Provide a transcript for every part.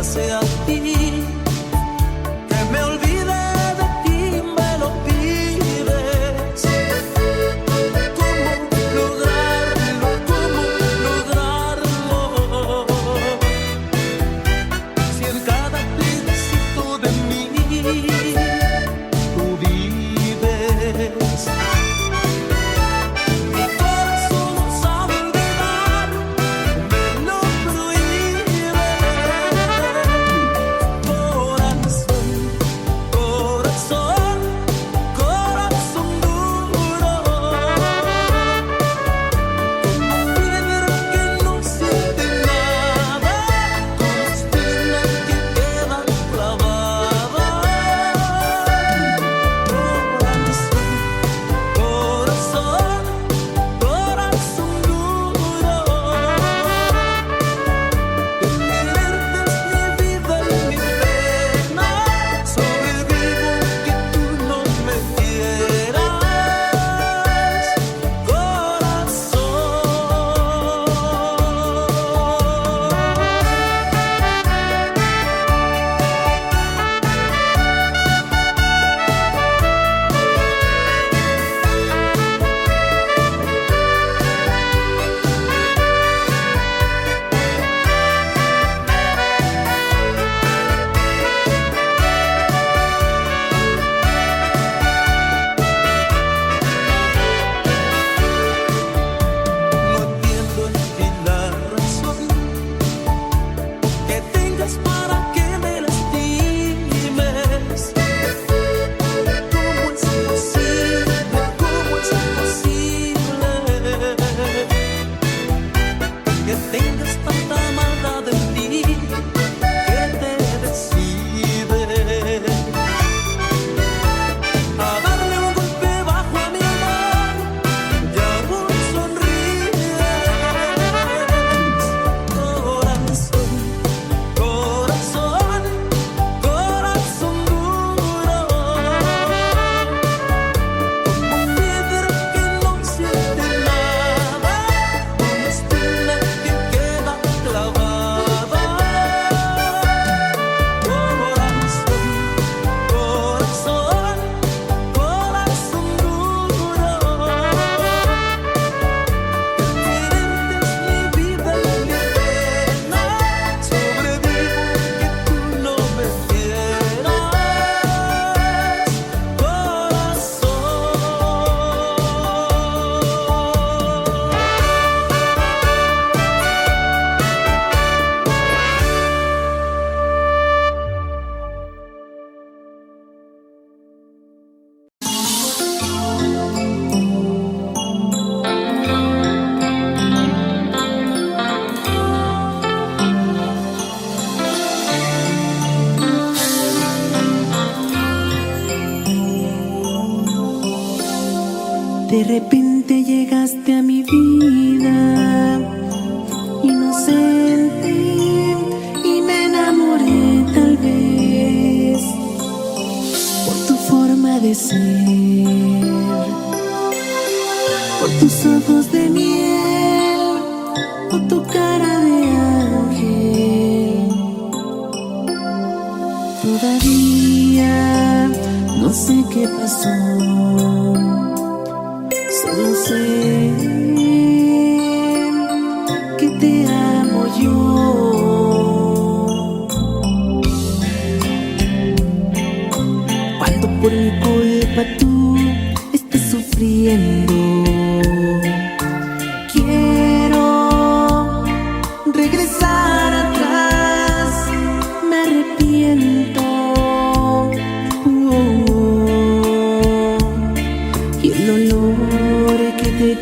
complace a ti. Que me olvide de ti, me lo pides. ¿Cómo lograrlo? ¿Cómo lograrlo? Si en cada pedacito de mí tú vives. Mi corazón sabe olvidar, me lo prohíbe. Corazón, corazón, corazón duro. Como piedra que no siente nada, como espina que queda clavada. Corazón, corazón, corazón duro. En mi mente es mi vida y mi pena. Sobrevivo que tú no me quieras. No entiendo en ti la razón que tengas para que me lastimes. ¿Cómo es posible? ¿Cómo es posible que tengas tanta maldad en ti que te decides a darle un golpe bajo a mi amor y aún sonríes? Corazón, corazón, corazón duro. Como piedra que no siente nada, como espina que queda clavada. Corazón, corazón, corazón duro. Diferente es mi vida y mi pena. Sobrevivo que tú no me quieras. De repente llegaste a mi vida, inocente, y me enamoré tal vez por tu forma de ser, por tus ojos de miel, por tu cara de ángel. Todavía no sé qué pasó. Solo sé que te amo yo. Cuando por mi culpa tú estás sufriendo, quiero regresar atrás, me arrepiento. Y el olor que te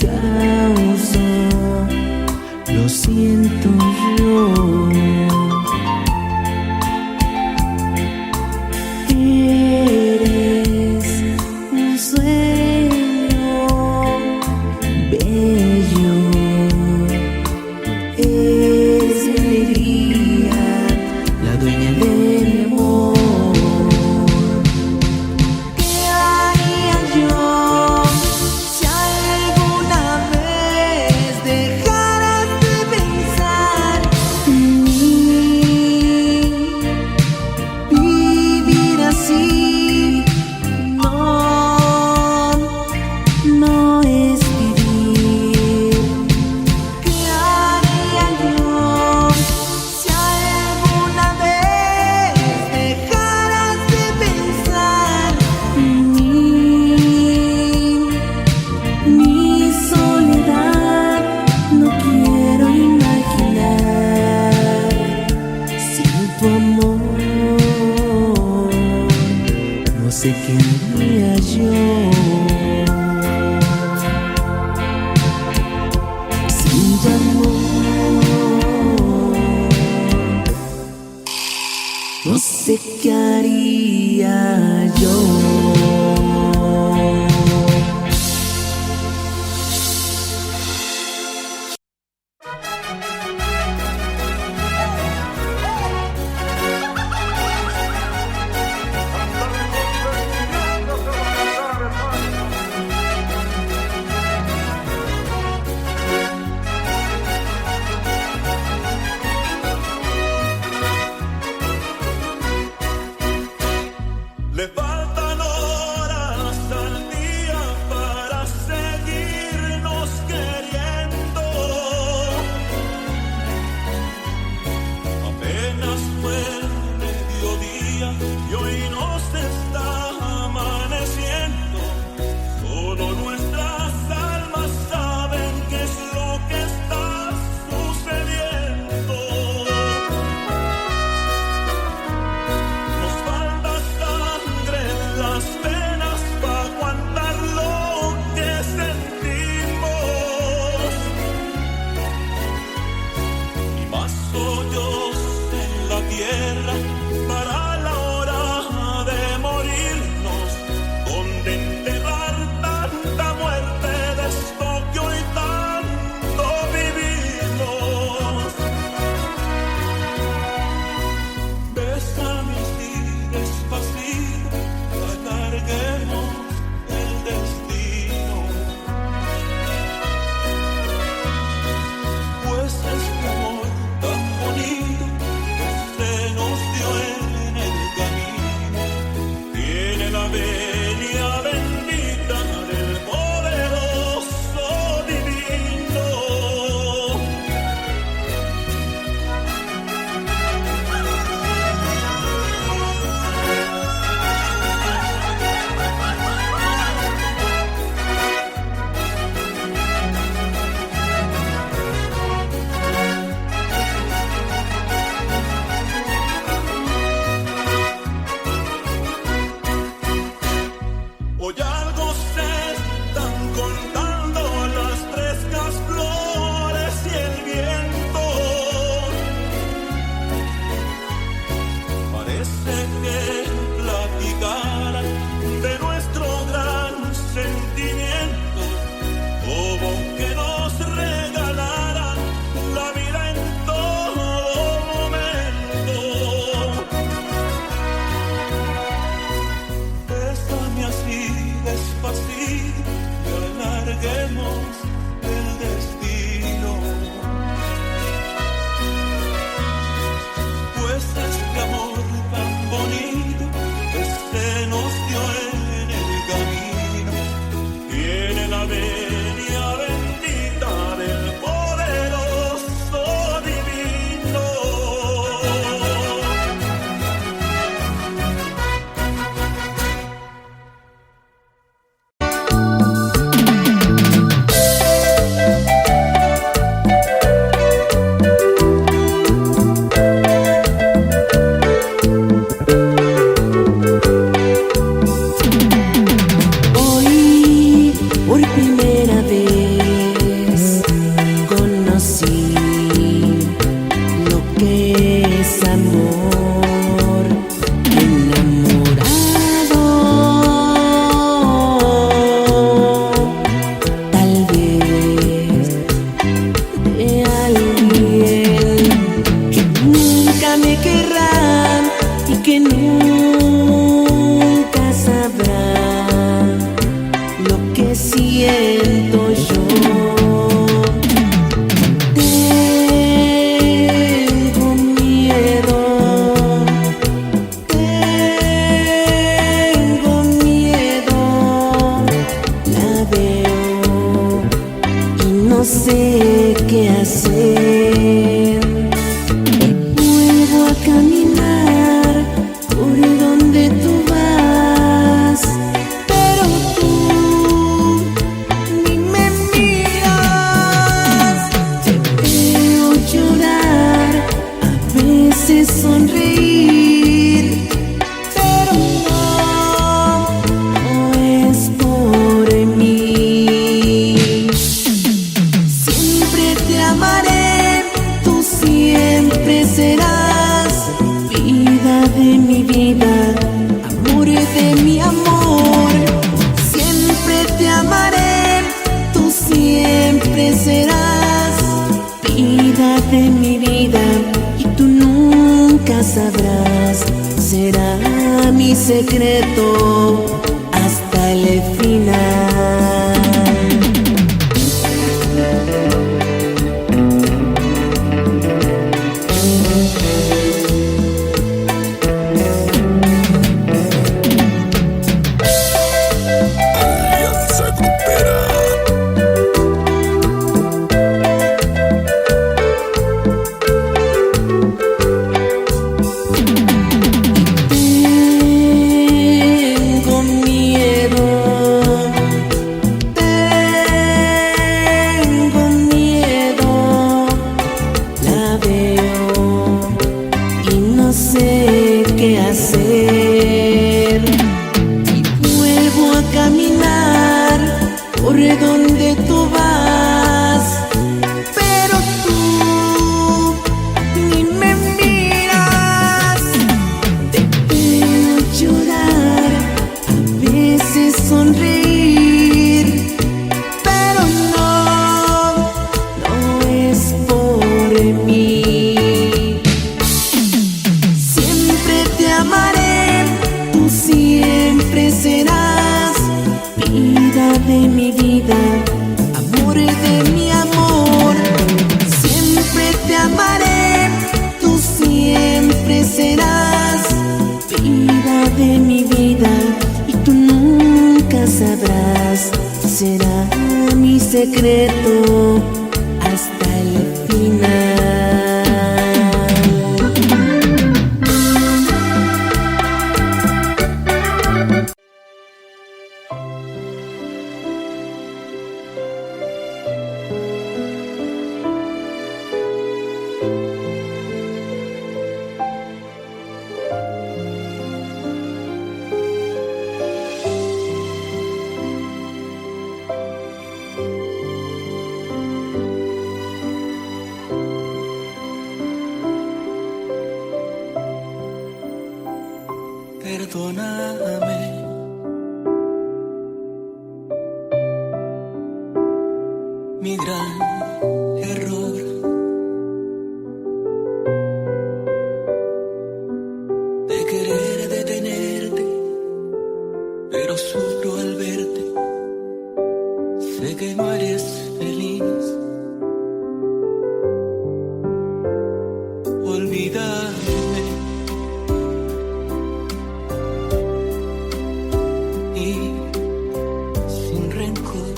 sé qué haría yo sin tu amor. No sé qué haría yo. Le faltan horas al día para seguirnos queriendo. Apenas fue mediodía y hoy nos está amaneciendo. Solo nuestras almas saben qué es lo que está sucediendo. Nos falta sangre en las venas para aguantar lo que sentimos, y más hoyos en la tierra para la hora de morirnos, donde enterrar tanta muerte de esto que hoy tanto vivimos. Bésame así despacito, alarguemos el destino, pues este amor tan bonito que se nos dio en el camino tiene la venia bendita del poderoso divino. Hoy algo se están contando las frescas flores y el viento. Parece que platicaran de nuestro gran sentimiento, como que nos regalaran la vida en todo momento. Bésame así despacito y alarguemos el destino, pues este amor tan bonito que se nos dio en el camino tiene la venia bendita del poderoso divino. Hoy por primera vez conocí lo que es amor, enamorado. Tal vez de alguien que nunca me querrá y que nunca sabrá lo que siento yo. Tengo miedo, la veo y no sé qué hacer. Vuelvo a caminar por donde tú vas, pero tú de mi vida, amor de mi amor. Siempre te amaré, tú siempre serás vida de mi vida y tú nunca sabrás. Será mi secreto hasta el final. Donde tú vas, pero tú ni me miras. Te veo llorar, a veces sonreír, pero no es por mí. Siempre te amaré, tú siempre serás vida de mi vida, amor de mi amor. Siempre te amaré, tú siempre serás vida de mi vida y tú nunca sabrás. Será mi secreto hasta el final. Perdóname, mi gran error. De querer detenerte, pero sufro al verte. Sé que no eres feliz. Olvídame y sin rencor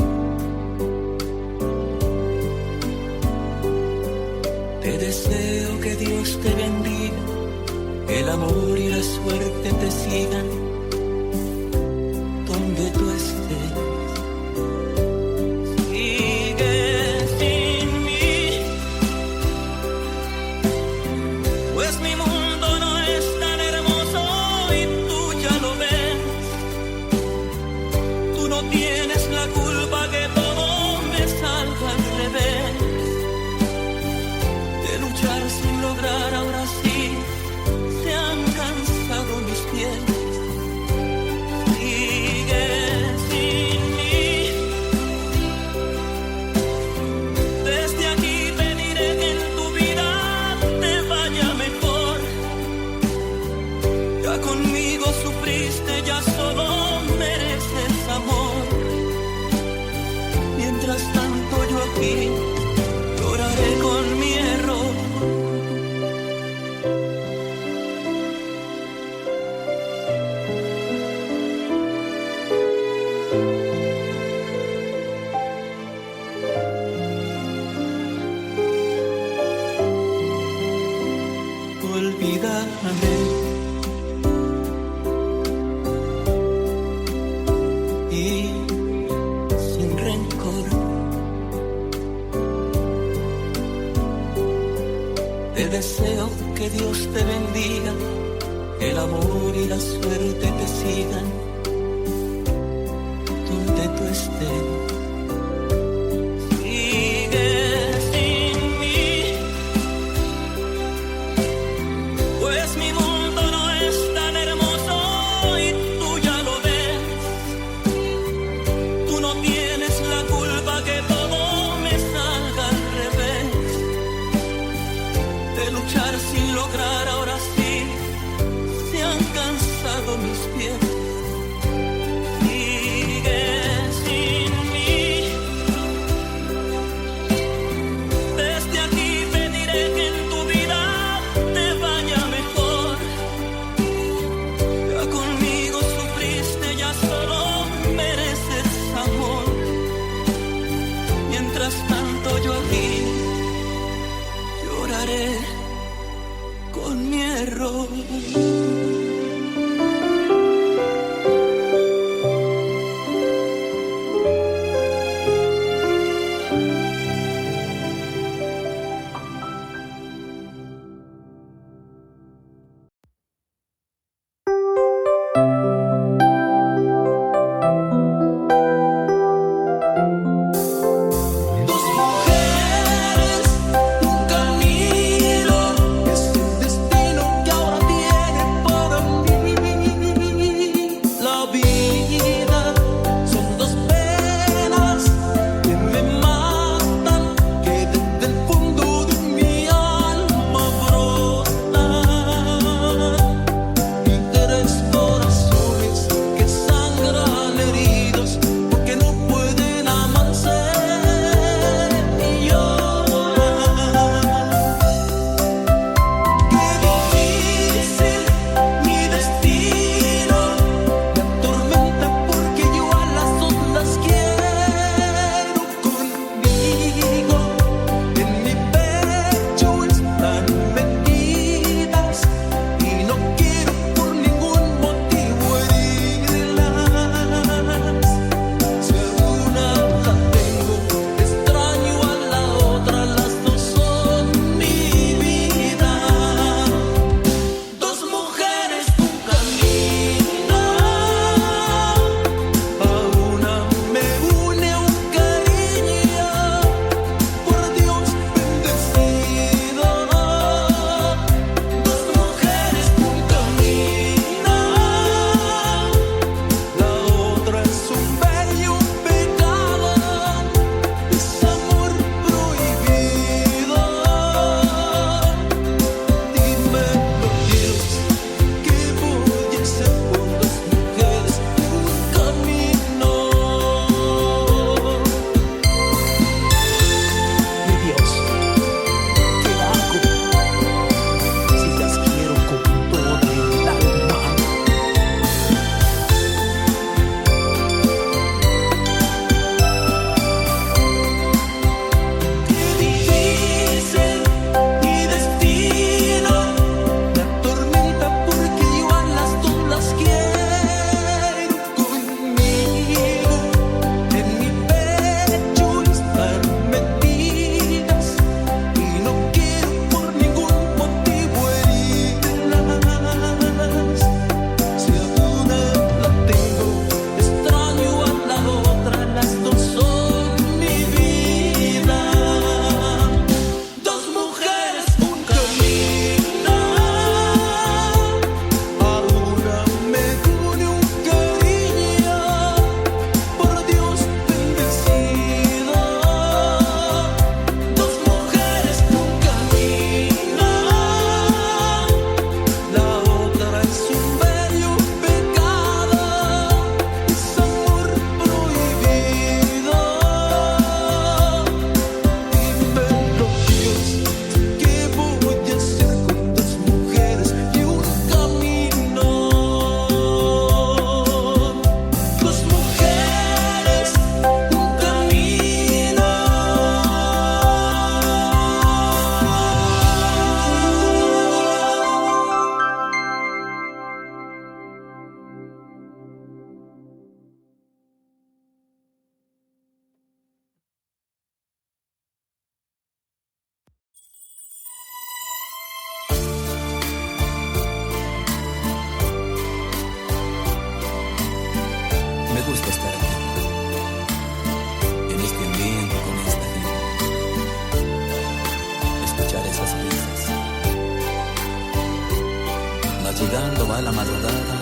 te deseo que Dios te bendiga, que el amor y la suerte te sigan donde tú estés. Sigue sin mí, pues mi mundo no es tan hermoso y tú ya lo ves. Tú no tienes la culpa que todo me salga al revés. De luchar sin lograr, ahora sí se han cansado mis pies. Sigue sin mí, desde aquí te diré que en tu vida te vaya mejor. Ya conmigo sufriste, ya solo mereces amor. Mientras tanto yo aquí lloraré con mi error. Olvídame y sin rencor te deseo que Dios te bendiga, que el amor y la suerte te sigan donde tú estés. Pues mi mundo no es llegando va la madrugada,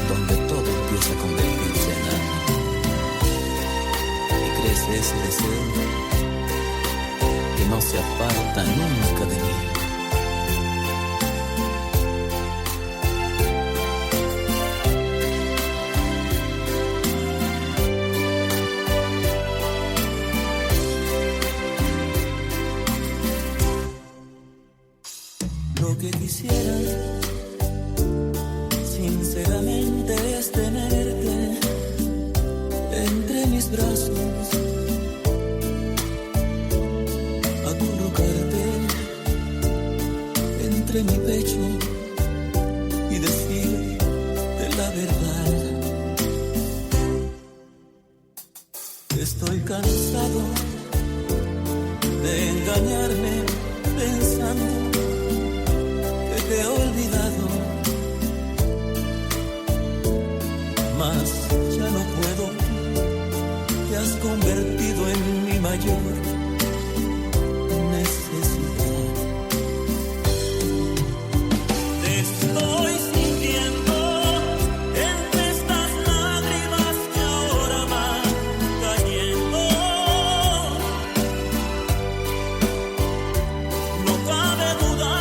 donde todo empieza a convertirse en nada. Y crece ese deseo que no se aparta nunca de mí. Lo que quisiera, sinceramente, es tenerte entre mis brazos, acurrucarte entre mi pecho y decirte la verdad. Estoy cansado de engañarme pensando te he olvidado, mas ya no puedo, te has convertido en mi mayor necesidad. Te estoy sintiendo entre estas lágrimas que ahora van cayendo. No cabe duda.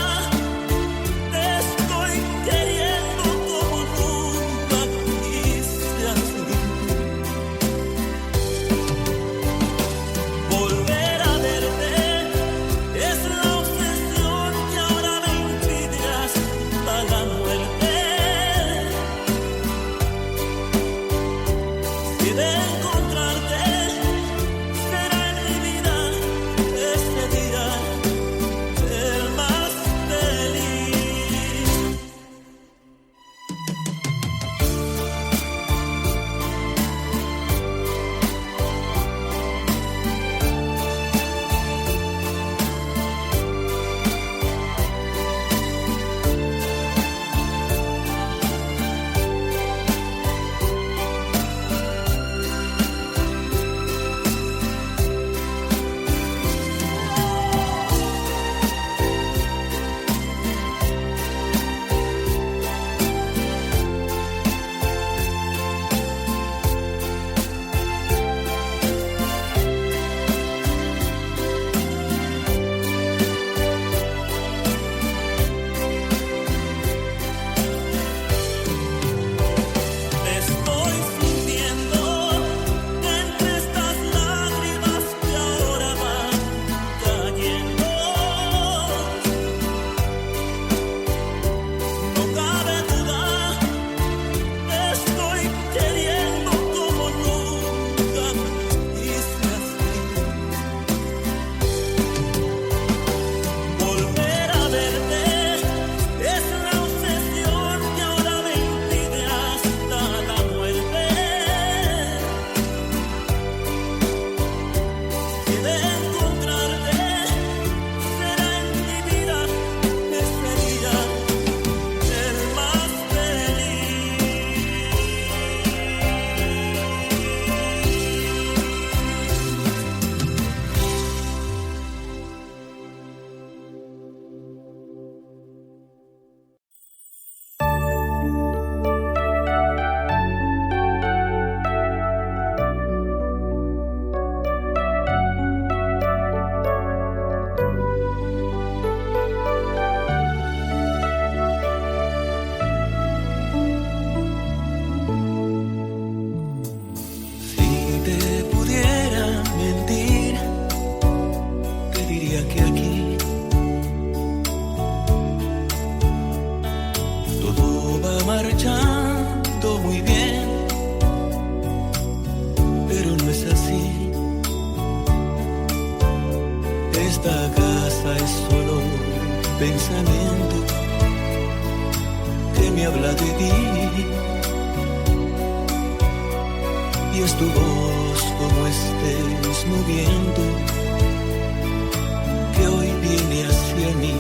Marchando muy bien, pero no es así. Esta casa es solo un pensamiento que me habla de ti, y es tu voz como estés moviendo que hoy viene hacia mí.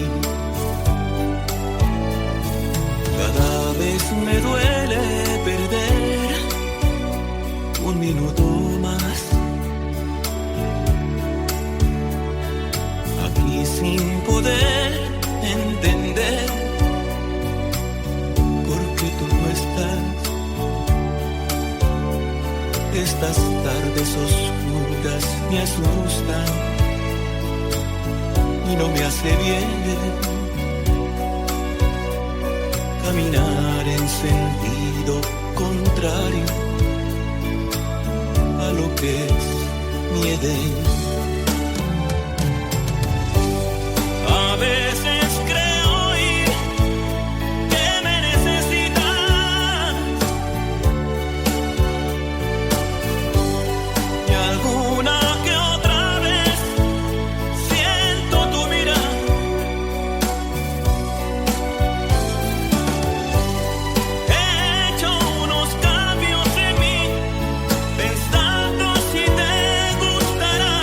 Cada vez me duele perder un minuto más aquí sin poder entender Las tardes oscuras me asustan y no me hace bien caminar en sentido contrario a lo que es mi Edén. A veces creo oír que me necesitas y alguna que otra vez siento tu mirada. He hecho unos cambios en mí pensando si te gustará.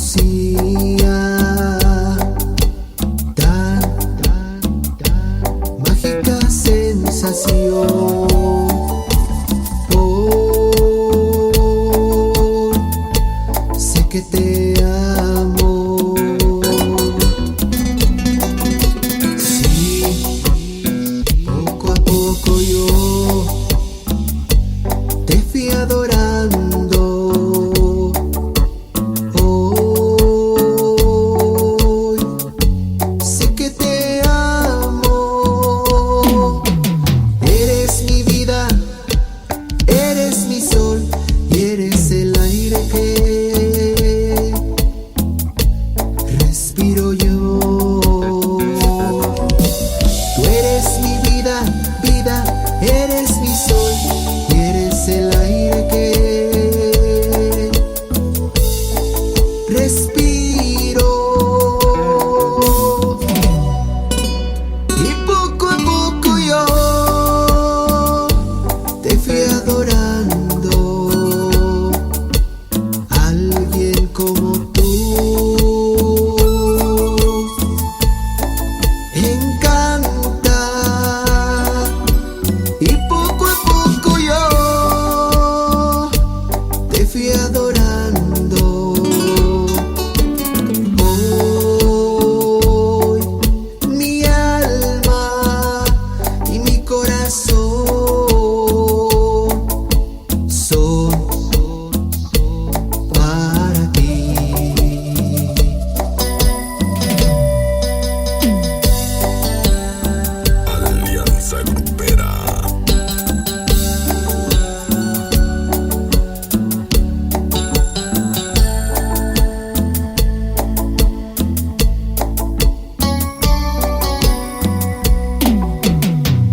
conocía tan mágica sensación. Hoy sé que te amo. Sí, poco a poco yo te fui adorando. Hoy sé que te amo. Eres mi vida, eres mi sol y eres el aire que respiro yo. Tú eres mi vida, vida, eres mi sol y eres el aire que respiro. Y poco a poco yo te fui adorando. Alguien como tú encanta. Y poco a poco yo te fui adorando. Hoy mi alma y mi corazón son para ti. Alianza Grupera.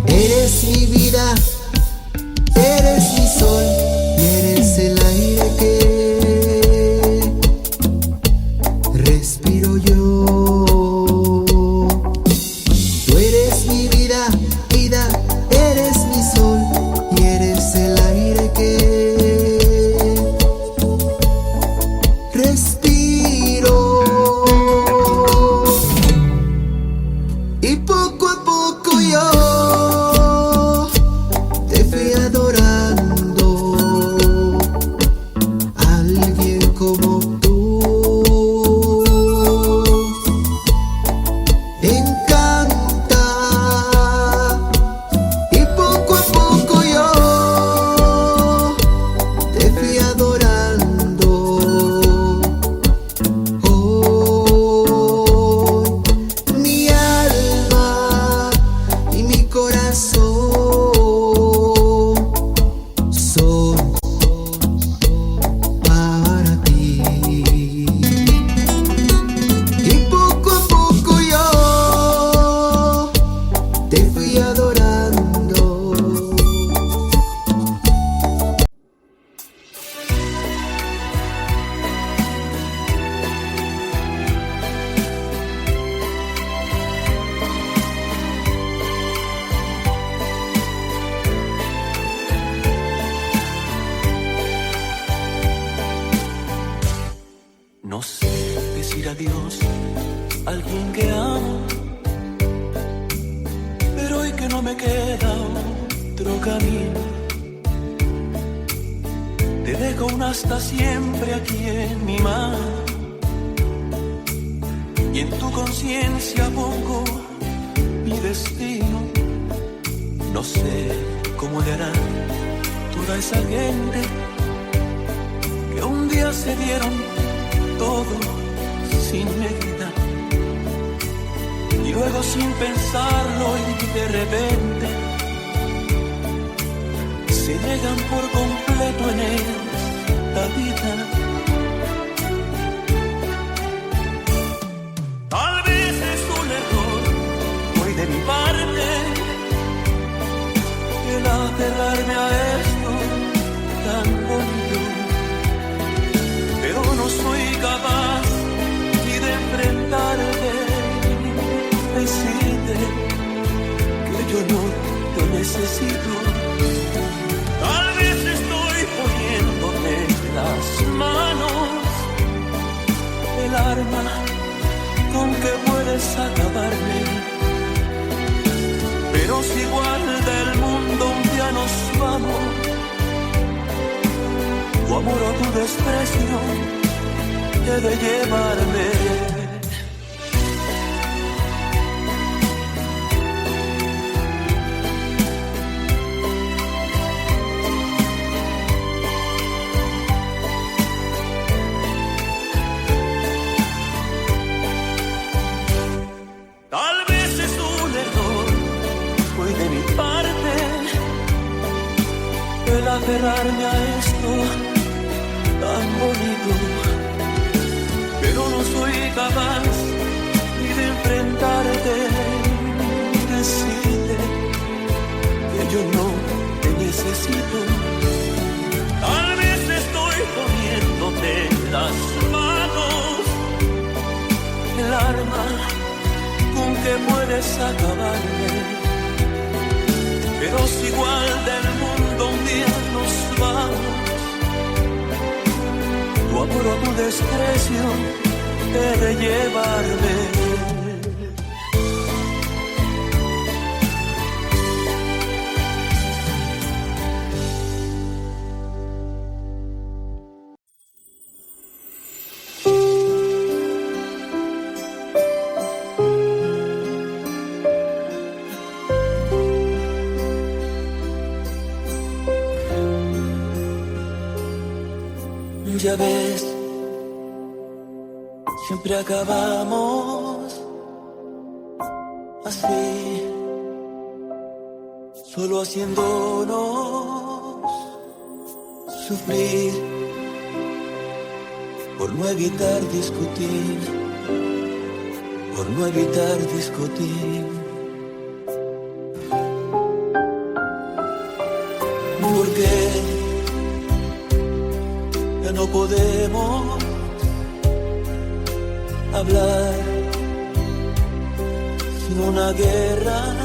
Eres mi vida, eres mi sol y eres el aire que respiro yo. Tú eres mi vida, vida, eres mi sol y eres el aire que respiro. Y poco a poco yo te fui adorando. Alguien como tú encanta. Y poco a poco yo te fui adorando. Hoy mi alma y mi corazón son para ti. Y poco a poco yo te fui adorando. No sé decir adiós a alguien que amo, pero hoy que no me queda otro camino, te dejo un hasta siempre aquí en mi mano. Y en tu conciencia pongo mi destino. No sé cómo le hará toda esa gente que un día se dieron todo sin medida y luego sin pensarlo y de repente se niegan por completo en esta vida. Tal vez es un error hoy de mi parte el aferrarme a esto tan bonito, pero no soy capaz ni de enfrentarte, decirte que yo no te necesito. Tal vez estoy poniéndome las manos el arma con que puedes acabarme. Pero si igual del mundo un día nos vamos, tu amor o tu desprecio debe llevarme. Tal vez es un error, fue de mi parte el aferrarme a esto tan bonito, pero no soy capaz ni de enfrentarte y decirte que yo no te necesito. Tal vez estoy poniéndote en las manos el arma con que puedes acabarme, pero si igual del mundo un día nos vamos, tu amor o tu desprecio debe llevarme. Ya ves, siempre acabamos así, solo haciéndonos sufrir por no evitar discutir, por no evitar discutir. Porque ya no podemos hablar sin una guerra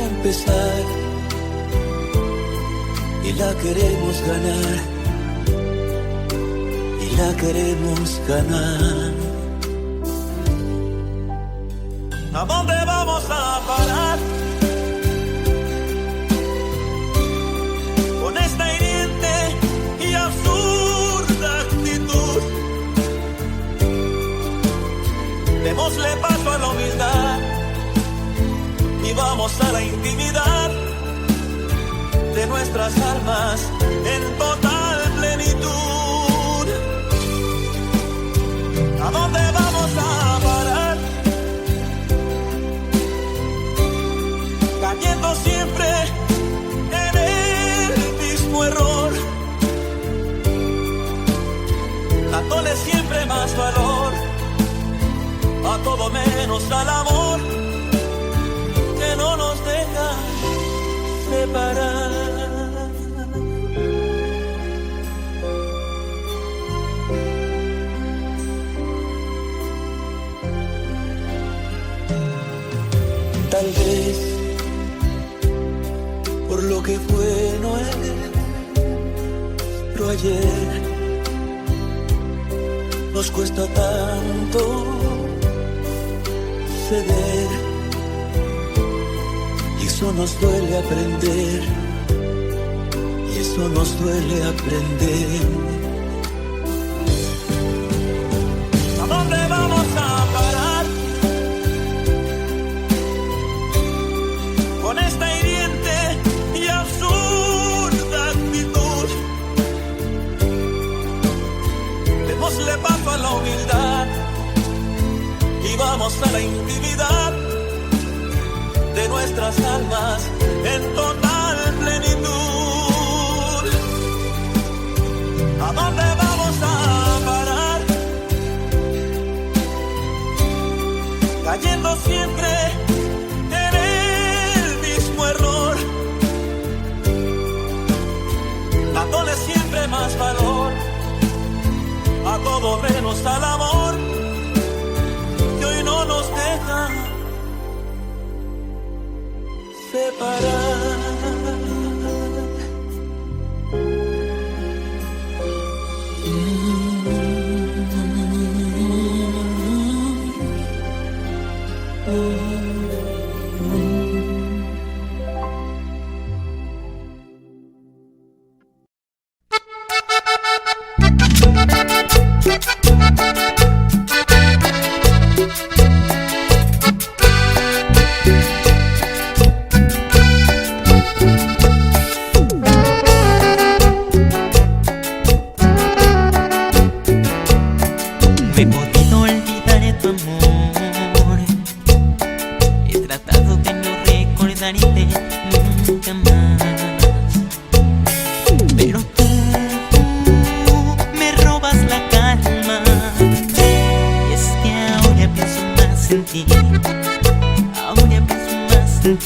empezar, y la queremos ganar, y la queremos ganar. ¿A dónde vamos a parar con esta hiriente y absurda actitud? Démosle paso a la humildad y vamos a la intimidad de nuestras almas en total plenitud. ¿A dónde vamos a parar? Cayendo siempre en el mismo error, dándole siempre más valor a todo menos al amor que no nos deja separar. Tal vez por lo que fue nuestro ayer nos cuesta tanto ceder, y eso nos duele aprender, y eso nos duele aprender. ¿A dónde vamos a parar con esta hiriente y absurda actitud? Démosle paso a la humildad y vamos a la intimidad de nuestras almas en total plenitud. ¿A dónde vamos a parar? Cayendo siempre en el mismo error, dándole siempre más valor a todo menos al amor que hoy no nos deja separar.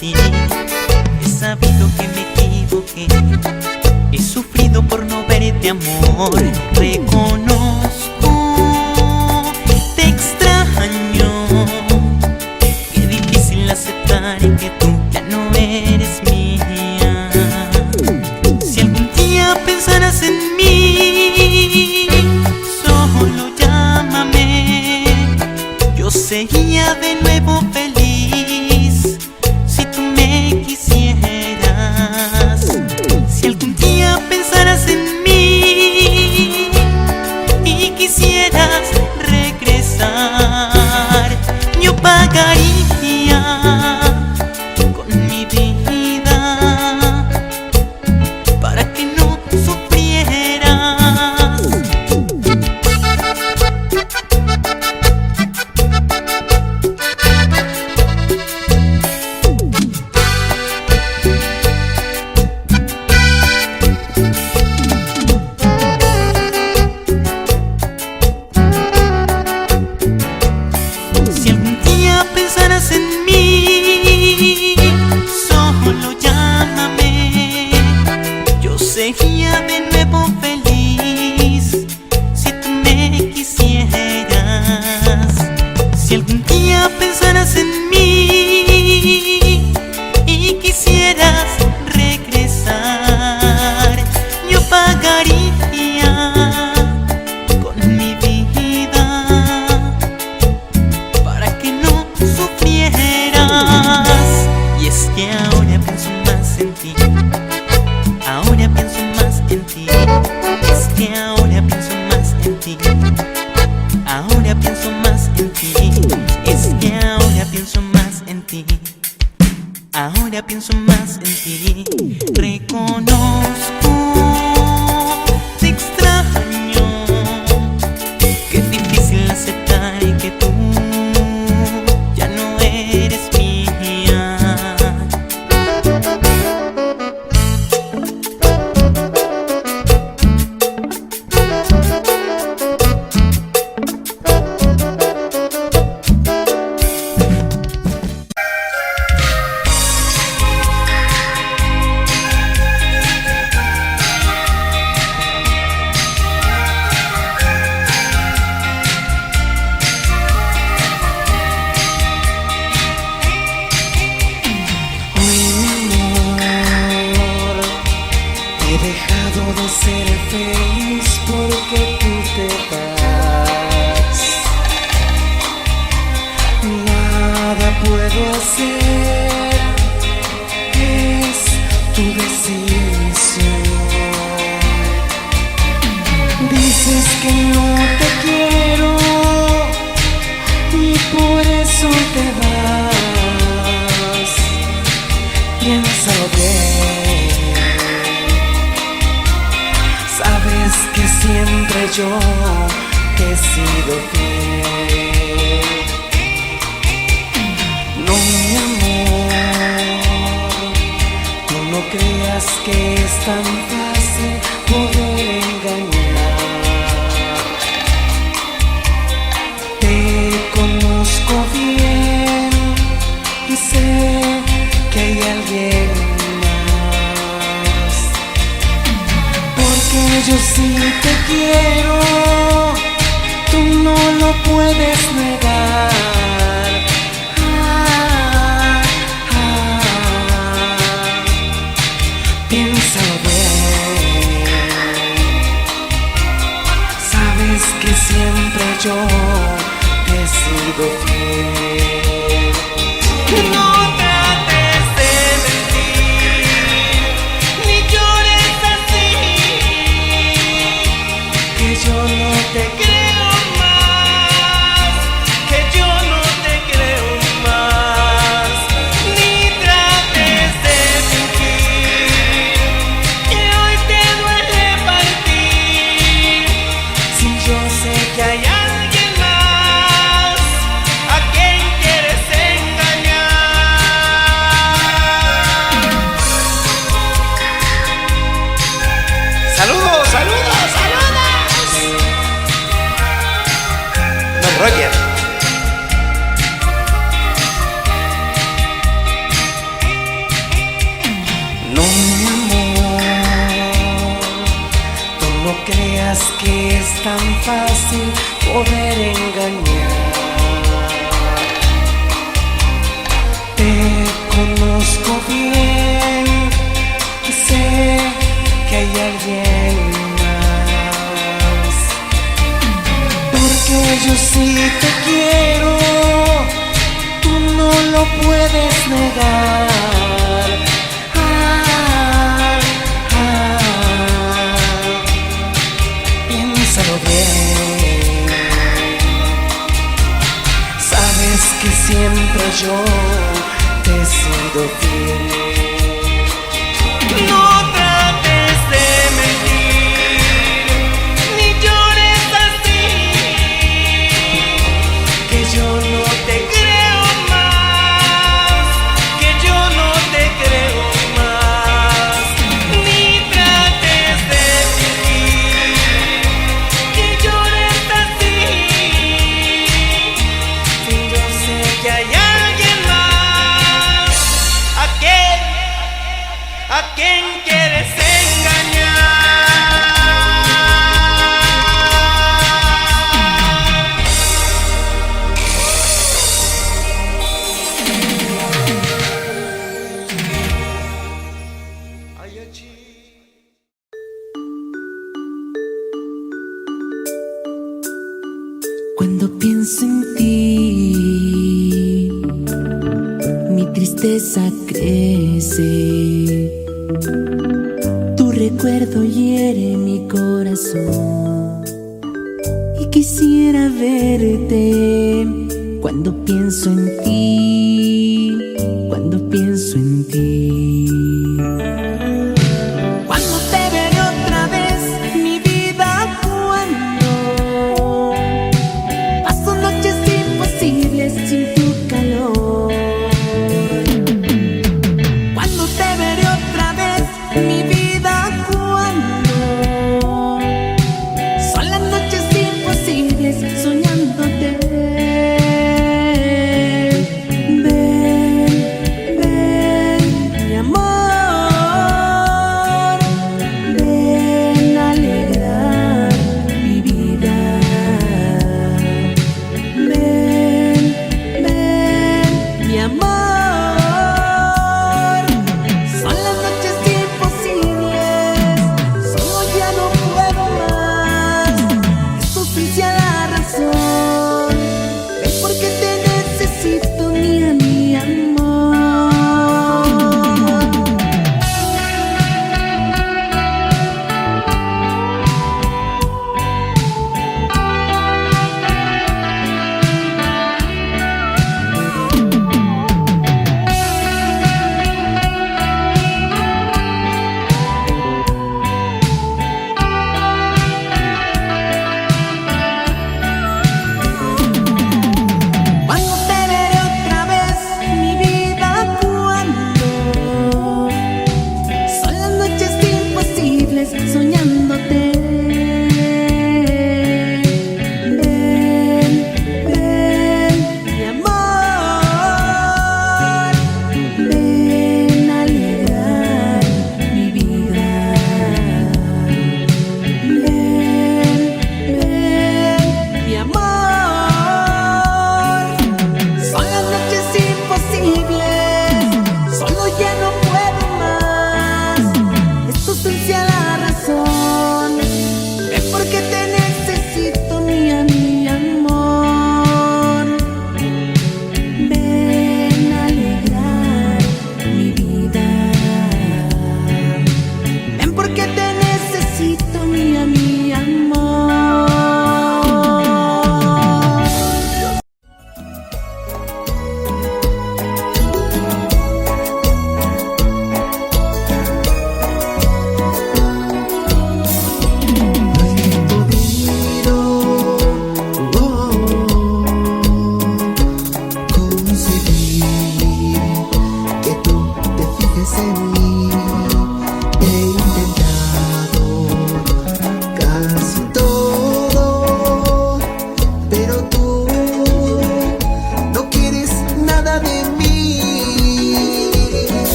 ti. He sabido que me equivoqué, he sufrido por no verte, amor. Reconozco, te extraño. Qué difícil aceptar que tú ya no eres mía. Si algún día pensarás en mí, solo llámame. Yo sería de nuevo feliz si tú me quisieras. Si algún día pensarás en mí y quisieras regresar, yo pagaría con mi vida para que no sufrieras. Si algún día pensarás en mí, solo llámame. Yo sería de nuevo feliz si tú me quisieras. Si algún día pensarás en mí y quisieras regresar, yo pagaría con mi vida para que no sufrieras. Y es que ahora pienso más en ti, ahora pienso más en ti. Es que ahora pienso más en ti, ahora pienso más en ti. Es que ahora pienso más en ti, ahora pienso más en ti. Reconozco, te extraño. Qué difícil aceptar que tú ya no eres mía. He dejado de ser feliz porque tú te vas. Nada puedo hacer, es tu decisión. Dices que no te quiero y por eso te vas. Piénsalo bien. Sabes que siempre yo te he sido fiel. No, mi amor, tú no creas que es tan fácil poder engañar. Te conozco bien y sé que hay alguien más. Porque yo sí te quiero, tú no lo puedes negar. Piénsalo bien. Sabes que siempre yo te he sido fiel. No trates de mentir, ni llores así, que yo no te creo más, que yo no te creo más. Ni trates de fingir que hoy te duele partir, si yo sé que hay alguien más a quien quieres engañar. ¡Saludos, saludos, saludos! Don Roger. hacer engañar. Te conozco bien y sé que hay alguien más, porque yo sí te quiero, tú no lo puedes negar. Piénsalo bien, sabes que siempre yo te he sido fiel. No trates de mentir, ni llores así, que yo no te creo más, que yo no te creo más. Ni trates de fingir que llores así, si yo sé que hay alguien más a quien quieres engañar. Cuando pienso en ti, mi tristeza crece. Tu recuerdo hiere mi corazón y quisiera verte. Cuando pienso en ti, cuando pienso en ti. Cuando te veré otra vez, mi vida, cuando paso noches imposibles sin tu calor. Cuando te veré otra vez, mi vida, cuando son las noches imposibles soñándote.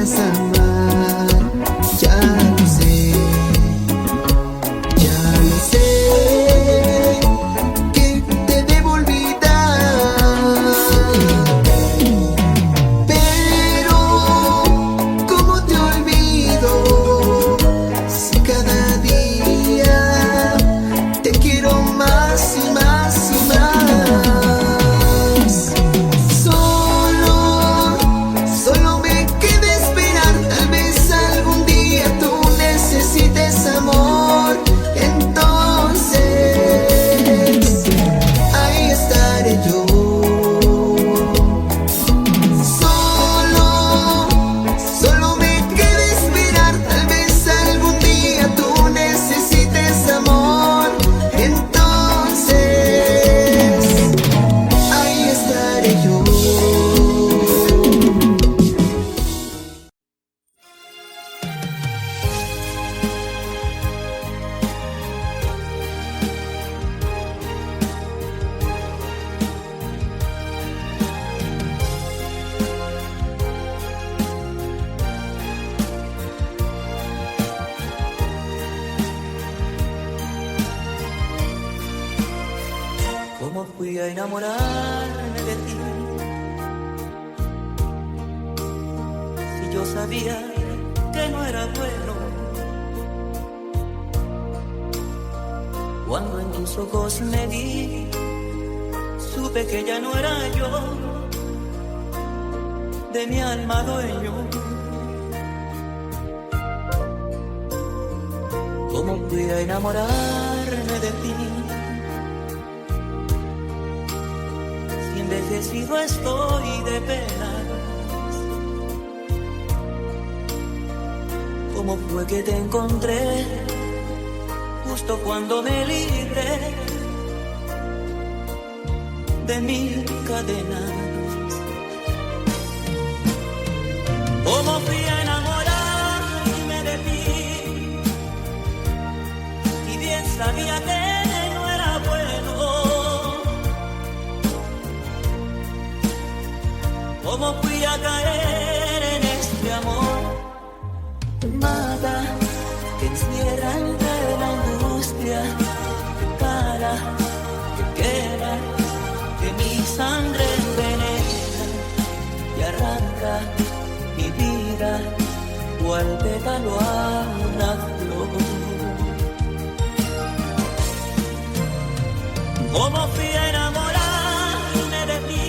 sabías amar. Ya lo sé, ya lo sé, que te debo olvidar. Pero ¿cómo te olvido si cada día te quiero más y más y más? Solo me queda esperar, tal vez algún día tú necesites amor. Entonces ahí estaré yo. Solo me queda esperar, tal vez algún día tú necesites amor. Entonces ahí estaré yo. ¿Cómo fui a enamorarme de ti? Si yo sabía que no era bueno. Cuando en tus ojos me vi, supe que ya no era yo, de mi alma dueño. ¿Cómo fui a enamorarme de ti? Envejecido estoy de penas. ¿Cómo fue que te encontré justo cuando me libré de mil cadenas? ¿Cómo fui a enamorarme de ti? Y bien sabía que no era bueno. ¿Cómo fui a caer en este amor que mata, que encierra entre la angustia, que cala, que quema, que mi sangre envenena y arranca mi vida cual pétalo a una flor? ¿Cómo fui a enamorarme de ti?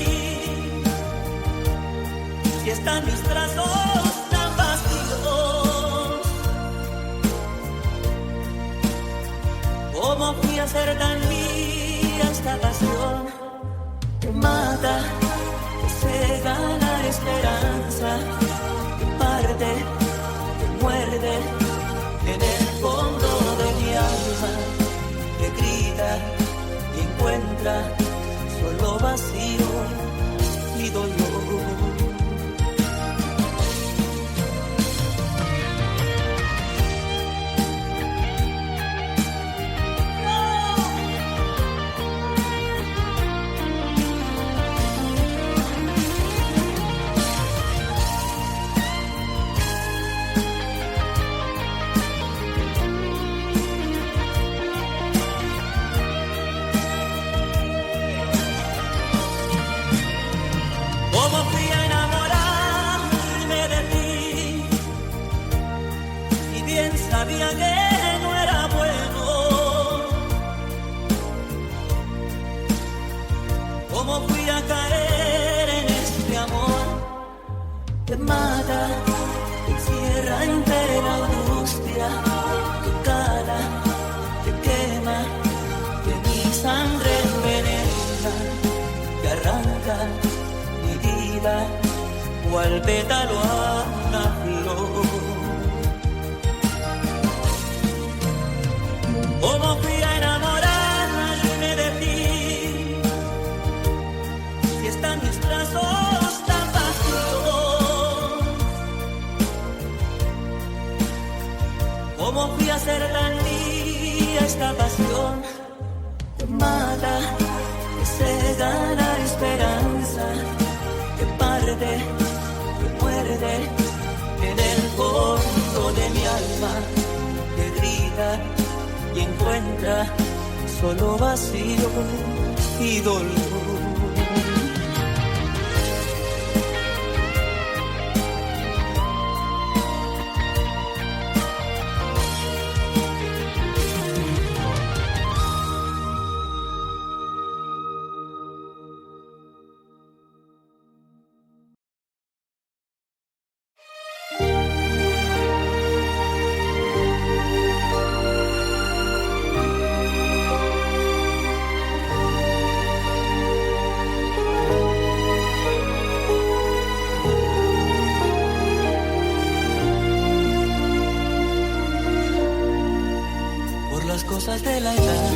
Si están mis brazos tan vacíos, ¿cómo fui a ser tan mía esta pasión que mata, que cega la esperanza, que parte, que muerde en el fondo de mi alma, que grita y encuentra solo vacío y dolor? ¿Cómo fui a enamorarme de ti? Y bien sabía que no era bueno. ¿Cómo fui a caer en este amor que mata, que encierra entre la angustia, que cala, que quema, que mi sangre envenena, que arranca cual pétalo a una flor? ¿Cómo fui a enamorarme de ti? Si están mis brazos tan vacíos, ¿cómo fui a ser tan mía esta pasión que mata, que cega la esperanza, que parte, que muerde en solo vacío y dolor. Cosas de la edad,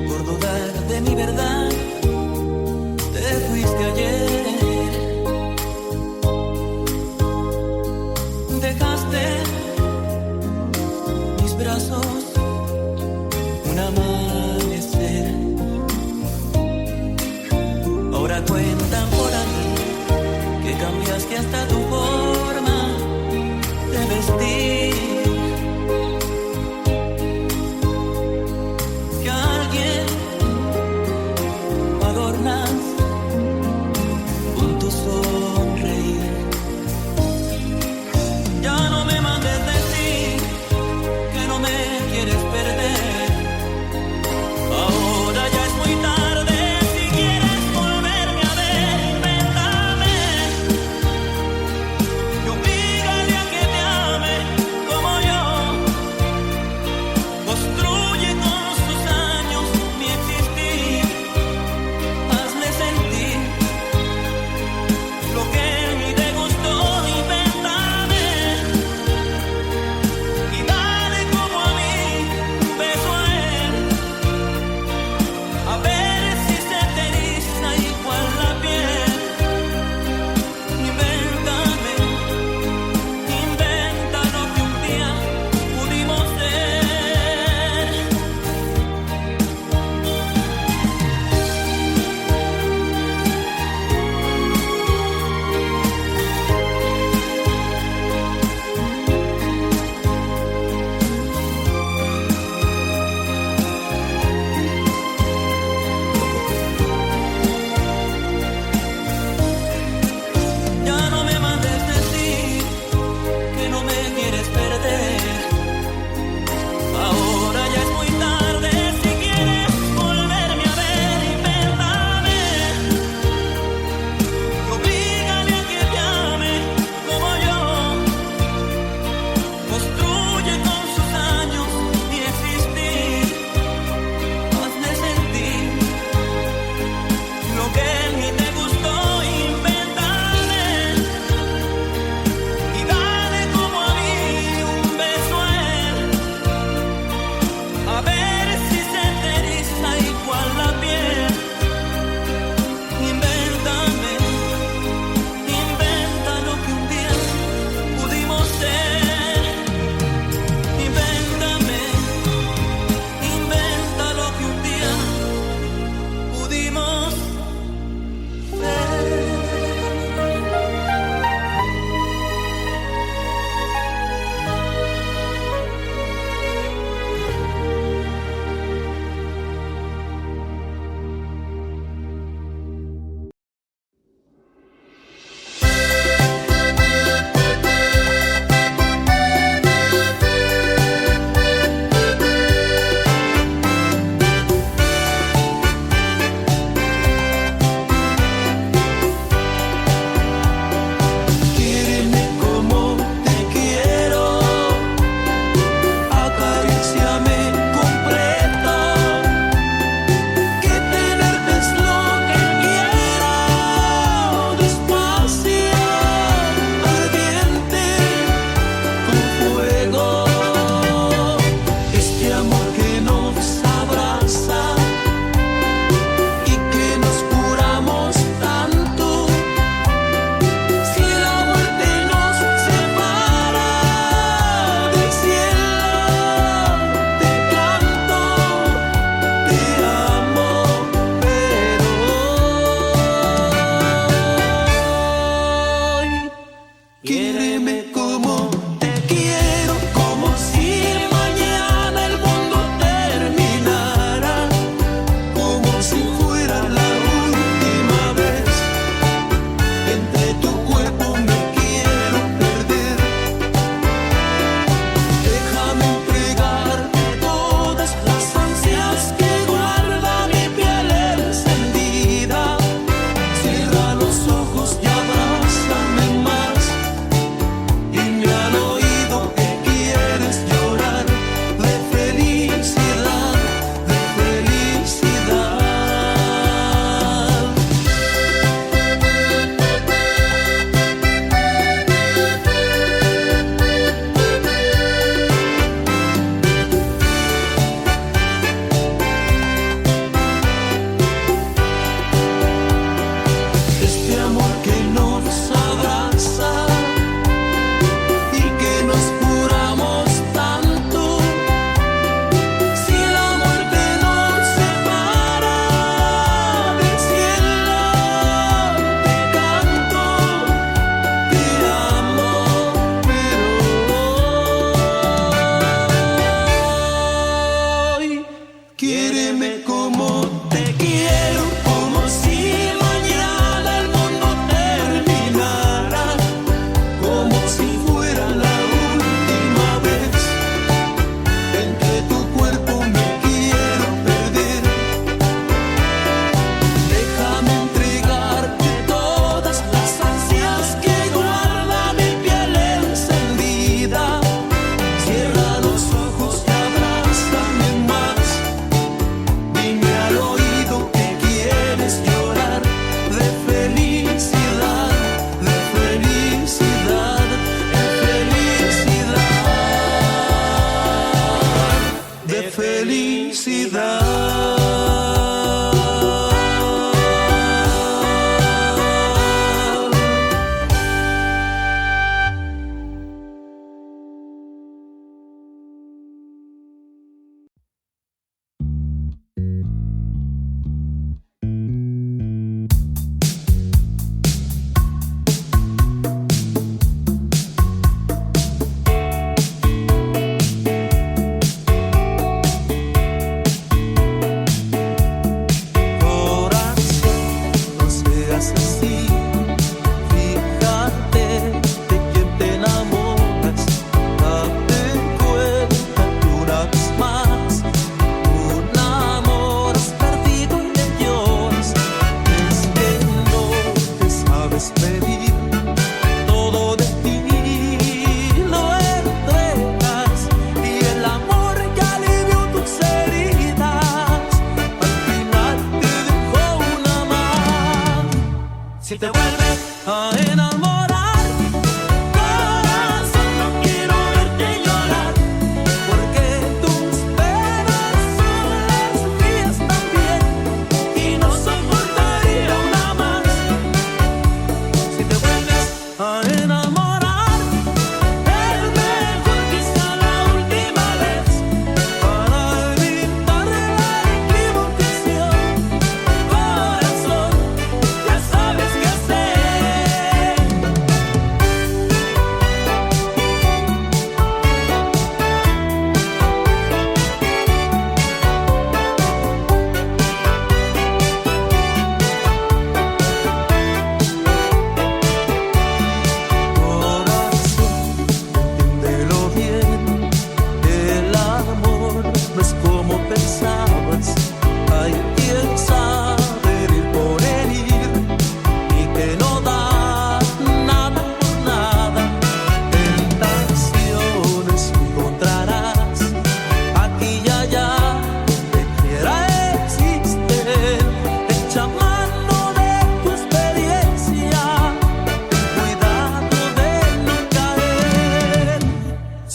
por dudar de mi verdad, te fuiste ayer. Dejaste mis brazos un amanecer. Ahora cuentan por ahí que cambiaste hasta tu forma de vestir.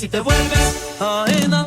si te vuelves a enamorar.